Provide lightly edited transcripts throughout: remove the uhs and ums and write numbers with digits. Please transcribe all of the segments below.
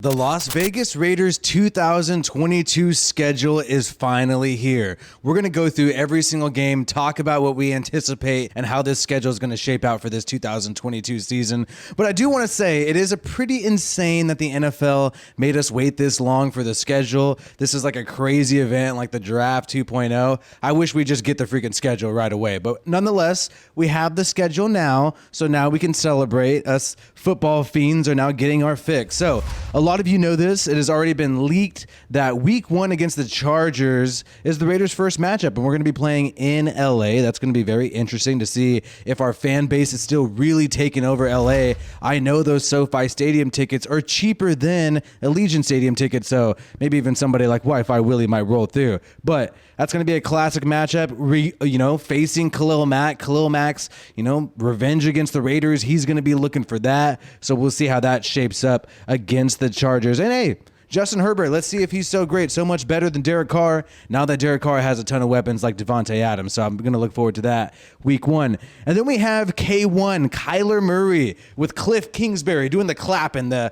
The Las Vegas Raiders 2022 schedule is finally here. We're going to go through every single game, talk about what we anticipate and how this schedule is going to shape out for this 2022 season. But I do want to say it is a pretty insane that the NFL made us wait this long for the schedule. This is like a crazy event like the draft 2.0. I wish we just get the freaking schedule right away. But nonetheless, we have the schedule now. So now we can celebrate. Us football fiends are now getting our fix. So a lot of you know this. It has already been leaked that week 1 against the Chargers is the Raiders' first matchup, and we're going to be playing in LA. That's going to be very interesting to see if our fan base is still really taking over LA. I know those SoFi Stadium tickets are cheaper than Allegiant Stadium tickets, so maybe even somebody like WiFiWillie might roll through. But that's going to be a classic matchup, facing Khalil Mack. Khalil Mack's, revenge against the Raiders. He's going to be looking for that. So we'll see how that shapes up against the Chargers. And hey, Justin Herbert, let's see if he's so great, so much better than Derek Carr, now that Derek Carr has a ton of weapons like Devontae Adams. So I'm going to look forward to that week 1. And then we have K1, Kyler Murray with Cliff Kingsbury doing the clap and the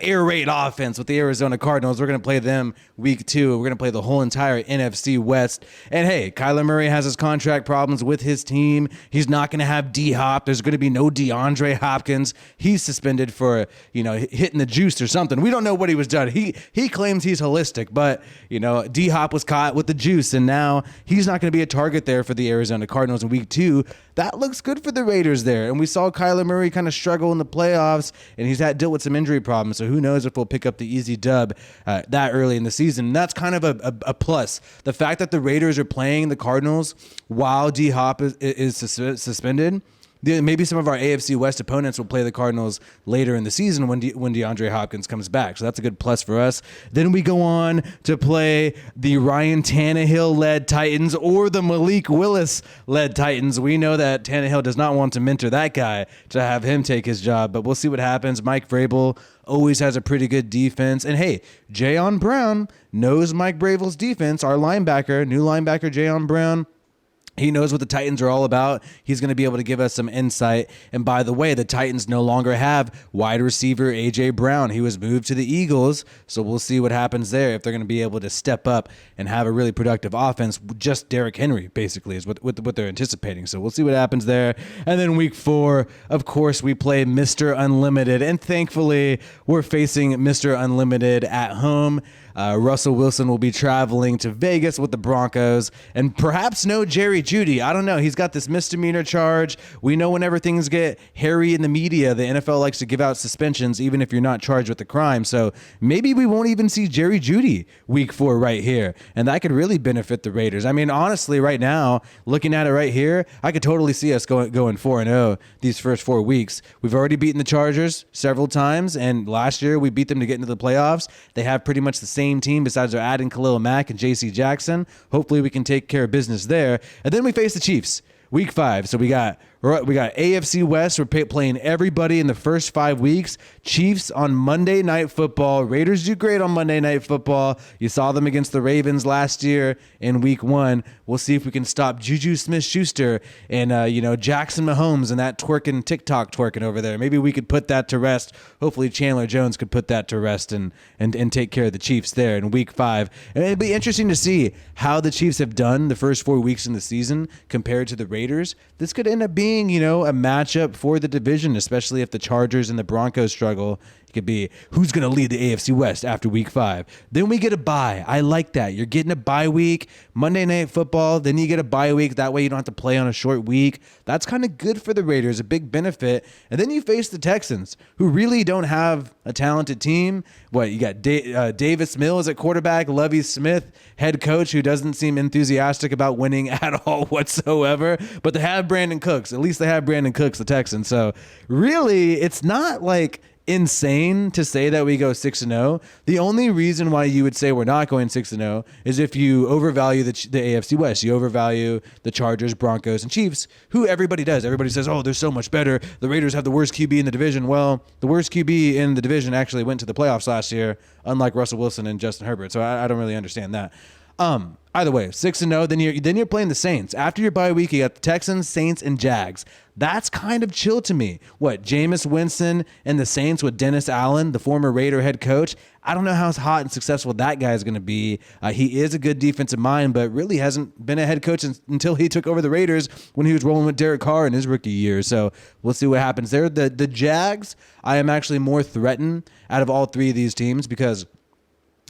air raid offense with the Arizona Cardinals. We're going to play them week 2. We're going to play the whole entire NFC West. And hey, Kyler Murray has his contract problems with his team. He's not going to have D-Hop. There's going to be no DeAndre Hopkins. He's suspended for, hitting the juice or something. We don't know what he was done. He claims he's holistic, but, D-Hop was caught with the juice, and now he's not going to be a target there for the Arizona Cardinals in week 2. That looks good for the Raiders there. And we saw Kyler Murray kind of struggle in the playoffs, and he's had dealt with some injury problems. So who knows if we'll pick up the easy dub that early in the season. And that's kind of a plus. The fact that the Raiders are playing the Cardinals while D-Hop is suspended. Maybe some of our AFC West opponents will play the Cardinals later in the season when DeAndre Hopkins comes back. So that's a good plus for us. Then we go on to play the Ryan Tannehill-led Titans or the Malik Willis-led Titans. We know that Tannehill does not want to mentor that guy to have him take his job, but we'll see what happens. Mike Vrabel always has a pretty good defense. And hey, Jayon Brown knows Mike Vrabel's defense. Our linebacker, new linebacker Jayon Brown, he knows what the Titans are all about. He's going to be able to give us some insight. And by the way, the Titans no longer have wide receiver A.J. Brown. He was moved to the Eagles, so we'll see what happens there if they're going to be able to step up and have a really productive offense. Just Derrick Henry, basically, is what they're anticipating. So we'll see what happens there. And then week 4, of course, we play Mr. Unlimited. And thankfully, we're facing Mr. Unlimited at home. Russell Wilson will be traveling to Vegas with the Broncos and perhaps no Jerry Jeudy. I don't know. He's got this misdemeanor charge. We know whenever things get hairy in the media, the NFL likes to give out suspensions even if you're not charged with the crime. So maybe we won't even see Jerry Jeudy week 4 right here. And that could really benefit the Raiders. I mean, honestly, right now, looking at it right here, I could totally see us going 4-0 these first 4 weeks. We've already beaten the Chargers several times, and last year we beat them to get into the playoffs. They have pretty much the same team besides they're adding Khalil Mack and J.C. Jackson. Hopefully we can take care of business there. And then we face the Chiefs week 5. So we got AFC West. We're playing everybody in the first 5 weeks. Chiefs on Monday Night Football. Raiders do great on Monday Night Football. You saw them against the Ravens last year in week 1. We'll see if we can stop Juju Smith-Schuster and Jackson Mahomes and that TikTok twerking over there. Maybe we could put that to rest. Hopefully Chandler Jones could put that to rest and take care of the Chiefs there in week 5. And it'd be interesting to see how the Chiefs have done the first 4 weeks in the season compared to the Raiders. This could end up being, a matchup for the division, especially if the Chargers and the Broncos struggle. It could be who's going to lead the AFC West after week 5. Then we get a bye. I like that. You're getting a bye week, Monday Night Football. Then you get a bye week. That way you don't have to play on a short week. That's kind of good for the Raiders, a big benefit. And then you face the Texans, who really don't have a talented team. You got Davis Mills at quarterback, Lovie Smith, head coach, who doesn't seem enthusiastic about winning at all whatsoever. But they have Brandon Cooks. At least they have Brandon Cooks, the Texans. So really, it's not like insane to say that we go 6-0. The only reason why you would say we're not going 6-0 is if you overvalue the AFC West. You overvalue the Chargers, Broncos, and Chiefs, who everybody does. Everybody says, oh, they're so much better. The Raiders have the worst QB in the division. Well, the worst QB in the division actually went to the playoffs last year, unlike Russell Wilson and Justin Herbert. So I don't really understand that. Either way, 6-0. Then you're playing the Saints. After your bye week, you got the Texans, Saints, and Jags. That's kind of chill to me. What, Jameis Winston and the Saints with Dennis Allen, the former Raider head coach? I don't know how hot and successful that guy is going to be. He is a good defensive mind, but really hasn't been a head coach until he took over the Raiders when he was rolling with Derek Carr in his rookie year. So we'll see what happens there. The Jags, I am actually more threatened out of all three of these teams because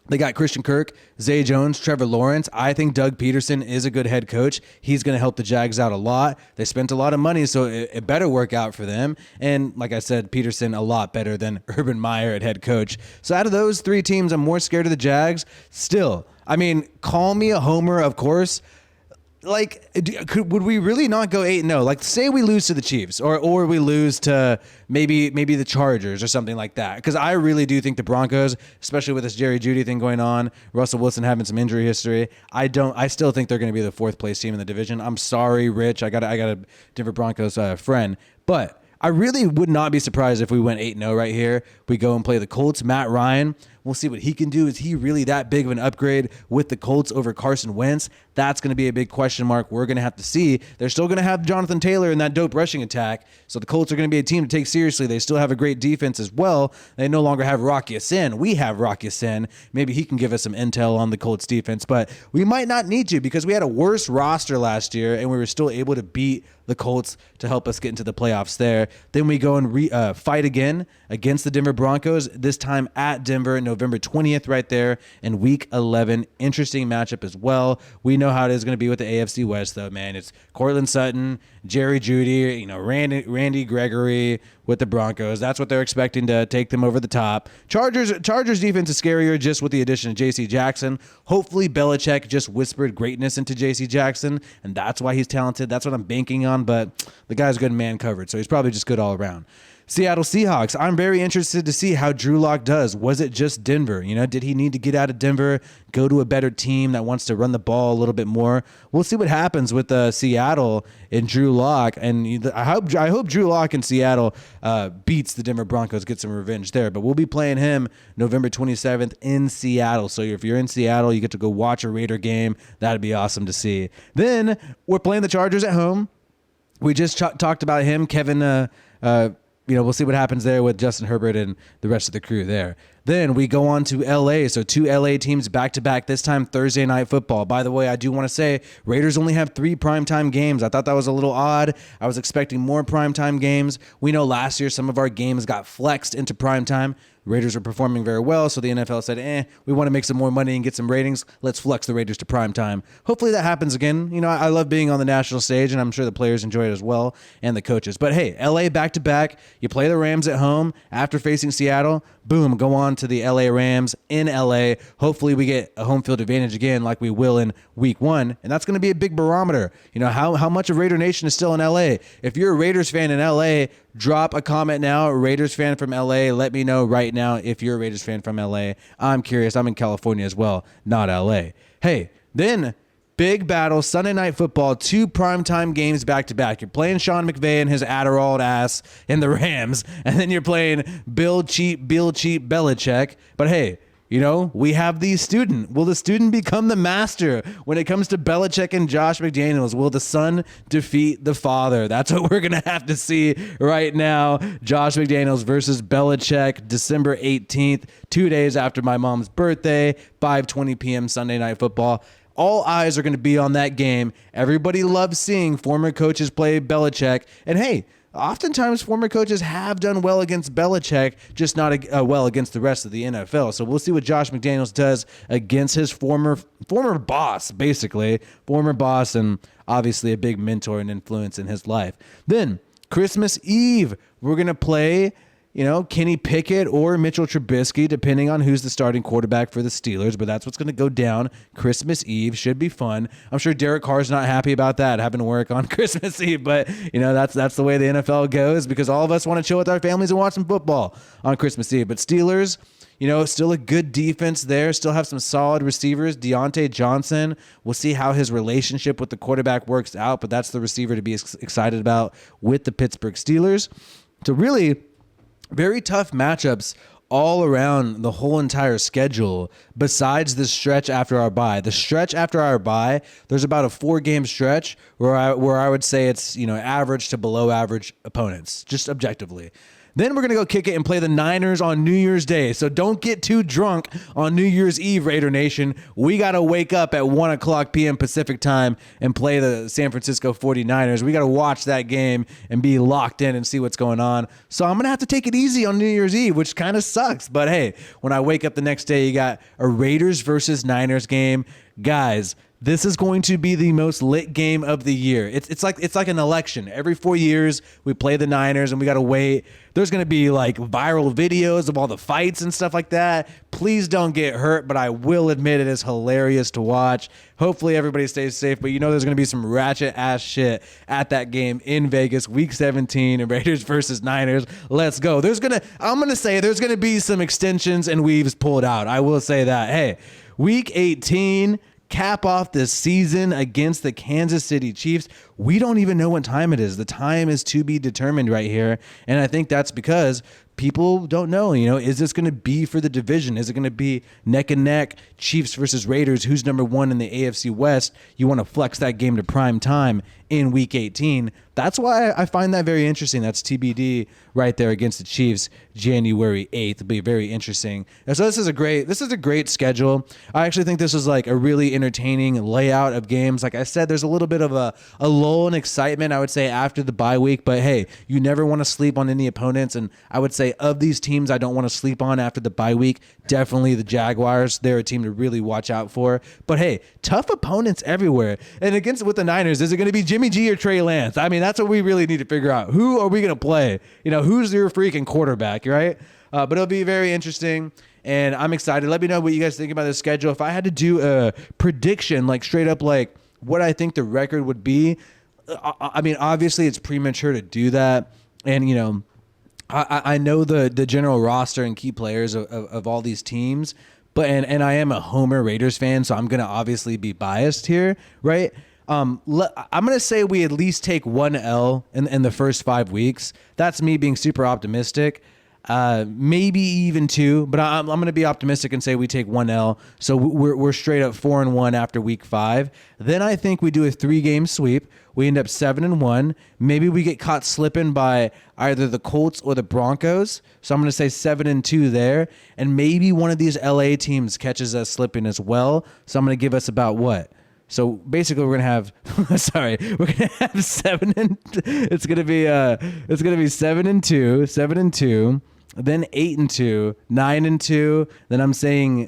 they got Christian Kirk, Zay Jones, Trevor Lawrence. I think Doug Peterson is a good head coach. He's going to help the Jags out a lot. They spent a lot of money, so it better work out for them. And like I said, Peterson a lot better than Urban Meyer at head coach. So out of those three teams, I'm more scared of the Jags. Still, I mean, call me a homer, of course. Like, would we really not go 8-0? Like, say we lose to the Chiefs or we lose to maybe the Chargers or something like that. Because I really do think the Broncos, especially with this Jerry Jeudy thing going on, Russell Wilson having some injury history, I still think they're going to be the fourth place team in the division. I'm sorry, Rich. I got a Denver Broncos friend, but I really would not be surprised if we went 8-0 right here. We go and play the Colts. Matt Ryan, we'll see what he can do. Is he really that big of an upgrade with the Colts over Carson Wentz? That's going to be a big question mark. We're going to have to see. They're still going to have Jonathan Taylor in that dope rushing attack. So the Colts are going to be a team to take seriously. They still have a great defense as well. They no longer have Rocky Sin. We have Rocky Sin. Maybe he can give us some intel on the Colts defense, but we might not need to because we had a worse roster last year and we were still able to beat the Colts to help us get into the playoffs there. Then we go and fight again against the Denver Broncos, this time at Denver, November 20th right there in week 11. Interesting matchup as well. We know how it is going to be with the AFC West, though, man. It's Cortland Sutton, Jerry Jeudy, Randy Gregory with the Broncos. That's what they're expecting to take them over the top. Chargers defense is scarier just with the addition of J.C. Jackson. Hopefully Belichick just whispered greatness into J.C. Jackson, and that's why he's talented. That's what I'm banking on, but the guy's good man covered, so he's probably just good all around. Seattle Seahawks. I'm very interested to see how Drew Lock does. Was it just Denver? Did he need to get out of Denver, go to a better team that wants to run the ball a little bit more? We'll see what happens with Seattle and Drew Lock. And I hope Drew Lock in Seattle beats the Denver Broncos, get some revenge there. But we'll be playing him November 27th in Seattle. So if you're in Seattle, you get to go watch a Raider game. That'd be awesome to see. Then we're playing the Chargers at home. We just talked about him, Kevin. We'll see what happens there with Justin Herbert and the rest of the crew there. Then we go on to L.A., so two L.A. teams back-to-back, this time Thursday Night Football. By the way, I do want to say Raiders only have 3 primetime games. I thought that was a little odd. I was expecting more primetime games. We know last year some of our games got flexed into primetime. Raiders were performing very well, so the NFL said, we want to make some more money and get some ratings. Let's flex the Raiders to primetime. Hopefully that happens again. I love being on the national stage, and I'm sure the players enjoy it as well, and the coaches. But hey, LA back-to-back. You play the Rams at home after facing Seattle. Boom, go on to the LA Rams in LA. Hopefully we get a home field advantage again like we will in week 1, and that's going to be a big barometer. How much of Raider Nation is still in LA? If you're a Raiders fan in LA, drop a comment now. Raiders fan from LA, let me know right now if you're a Raiders fan from LA. I'm curious. I'm in California as well, not LA. Hey, then big battle, Sunday Night Football, 2 primetime games back-to-back. You're playing Sean McVay and his Adderall ass in the Rams, and then you're playing Bill Cheap Belichick. But hey, we have the student. Will the student become the master when it comes to Belichick and Josh McDaniels? Will the son defeat the father? That's what we're going to have to see right now. Josh McDaniels versus Belichick, December 18th, 2 days after my mom's birthday, 5:20 p.m. Sunday Night Football. All eyes are going to be on that game. Everybody loves seeing former coaches play Belichick. And hey, oftentimes former coaches have done well against Belichick, just not well against the rest of the NFL. So we'll see what Josh McDaniels does against his former boss, basically. Former boss and obviously a big mentor and influence in his life. Then Christmas Eve, we're going to play Kenny Pickett or Mitchell Trubisky, depending on who's the starting quarterback for the Steelers. But that's what's going to go down Christmas Eve. Should be fun. I'm sure Derek Carr's not happy about that, having to work on Christmas Eve. But, that's the way the NFL goes because all of us want to chill with our families and watch some football on Christmas Eve. But Steelers, still a good defense there. Still have some solid receivers. Deontay Johnson. We'll see how his relationship with the quarterback works out. But that's the receiver to be excited about with the Pittsburgh Steelers. So really, very tough matchups all around the whole entire schedule besides the stretch after our bye. The stretch after our bye, there's about a 4-game stretch where I would say it's, average to below average opponents, just objectively. Then we're going to go kick it and play the Niners on New Year's Day. So don't get too drunk on New Year's Eve, Raider Nation. We got to wake up at 1 o'clock p.m. Pacific time and play the San Francisco 49ers. We got to watch that game and be locked in and see what's going on. So I'm going to have to take it easy on New Year's Eve, which kind of sucks. But hey, when I wake up the next day, you got a Raiders versus Niners game. Guys, this is going to be the most lit game of the year. It's like an election. Every 4 years, we play the Niners, and we got to wait. There's going to be like viral videos of all the fights and stuff like that. Please don't get hurt, but I will admit it is hilarious to watch. Hopefully everybody stays safe, but there's going to be some ratchet ass shit at that game in Vegas, Week 17, and Raiders versus Niners. Let's go. I'm going to say there's going to be some extensions and weaves pulled out. I will say that. Hey, Week 18, cap off this season against the Kansas City Chiefs. We don't even know what time it is. The time is to be determined right here. And I think that's because people don't know, is this going to be for the division? Is it going to be neck and neck, Chiefs versus Raiders? Who's number one in the AFC West? You want to flex that game to prime time in Week 18. That's why I find that very interesting. That's TBD right there against the Chiefs, January 8th. It'll be very interesting. And so this is a great schedule. I actually think this is like a really entertaining layout of games. Like I said, there's a little bit of a lull in excitement, I would say, after the bye week. But hey, you never want to sleep on any opponents. And I would say of these teams I don't want to sleep on after the bye week, definitely the Jaguars. They're a team to really watch out for. But hey, tough opponents everywhere. And with the Niners, is it going to be Jimmy G or Trey Lance? I mean, that's what we really need to figure out. Who are we going to play? Who's your freaking quarterback, right? But it'll be very interesting, and I'm excited. Let me know what you guys think about this schedule. If I had to do a prediction, like straight up, like what I think the record would be, I mean, obviously it's premature to do that. And, I know the general roster and key players of all these teams, but and I am a Homer Raiders fan, so I'm going to obviously be biased here, right? I'm going to say we at least take 1 L in the first 5 weeks. That's me being super optimistic. Maybe even 2, but I'm going to be optimistic and say we take 1 L. So we're straight up 4-1 after Week 5. Then I think we do a 3-game sweep. We end up 7-1. Maybe we get caught slipping by either the Colts or the Broncos. So I'm going to say 7-2 there. And maybe one of these LA teams catches us slipping as well. So I'm going to give us about what? So basically, we're gonna have. We're gonna have it's gonna be 7-2, then 8-2, 9-2. Then I'm saying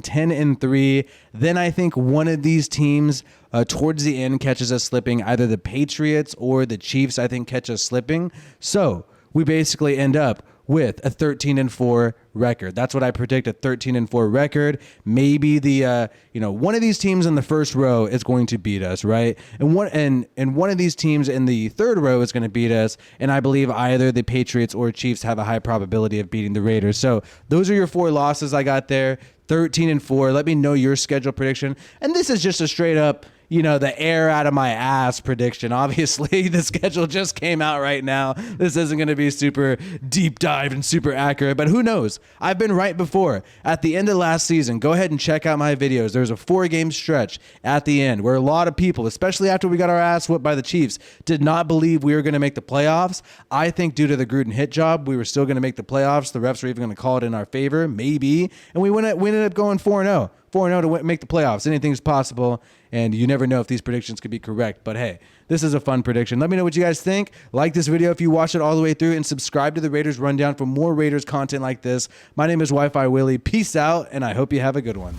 10-3. Then I think one of these teams towards the end catches us slipping. Either the Patriots or the Chiefs, I think, catch us slipping. So we basically end up with a 13-4 record. That's what I predict, a 13-4 record. Maybe the one of these teams in the first row is going to beat us, right? And one of these teams in the third row is going to beat us, and I believe either the Patriots or Chiefs have a high probability of beating the Raiders. So those are your 4 losses I got there. 13-4. Let me know your schedule prediction. And this is just a straight up the air out of my ass prediction. Obviously, the schedule just came out right now. This isn't going to be super deep dive and super accurate, but who knows? I've been right before. At the end of last season, go ahead and check out my videos. There's a 4-game stretch at the end where a lot of people, especially after we got our ass whooped by the Chiefs, did not believe we were going to make the playoffs. I think due to the Gruden hit job, we were still going to make the playoffs. The refs were even going to call it in our favor, maybe. And we ended up going 4-0. 4-0 to make the playoffs. Anything's possible, and you never know if these predictions could be correct. But hey, this is a fun prediction. Let me know what you guys think. Like this video if you watched it all the way through, and subscribe to the Raiders Rundown for more Raiders content like this. My name is WiFiWillie. Peace out, and I hope you have a good one.